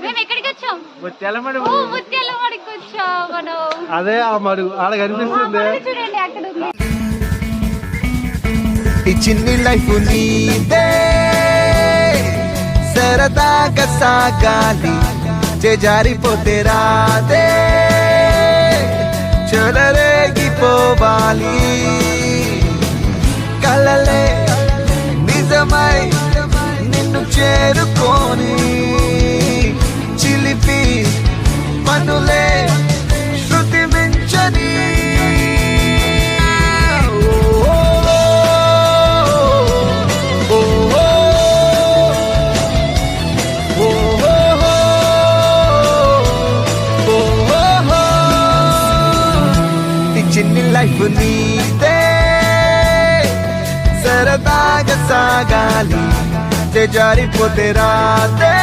మేము ఎక్కడికి వచ్చాం? ముత్యాలమడి. ఓ ముత్యాలమడికి వచ్చాం మనం. అదే ఆ మడుగు ఆడ కనిపిస్తుంది. చూడండి అక్కడ ఉంది. ఈ చిన్ని లైఫ్ నీదే సరదాగా సాగాలి జారిపోతే రాదే చెలరేగిపోవాలి కలలే నిజమై నిన్ను చేరుకొని చిలిపి పనులే శృతి మించని చిన్ని లైఫ్ నీదే సరదాగా సాగాలి జారిపోతే రాదే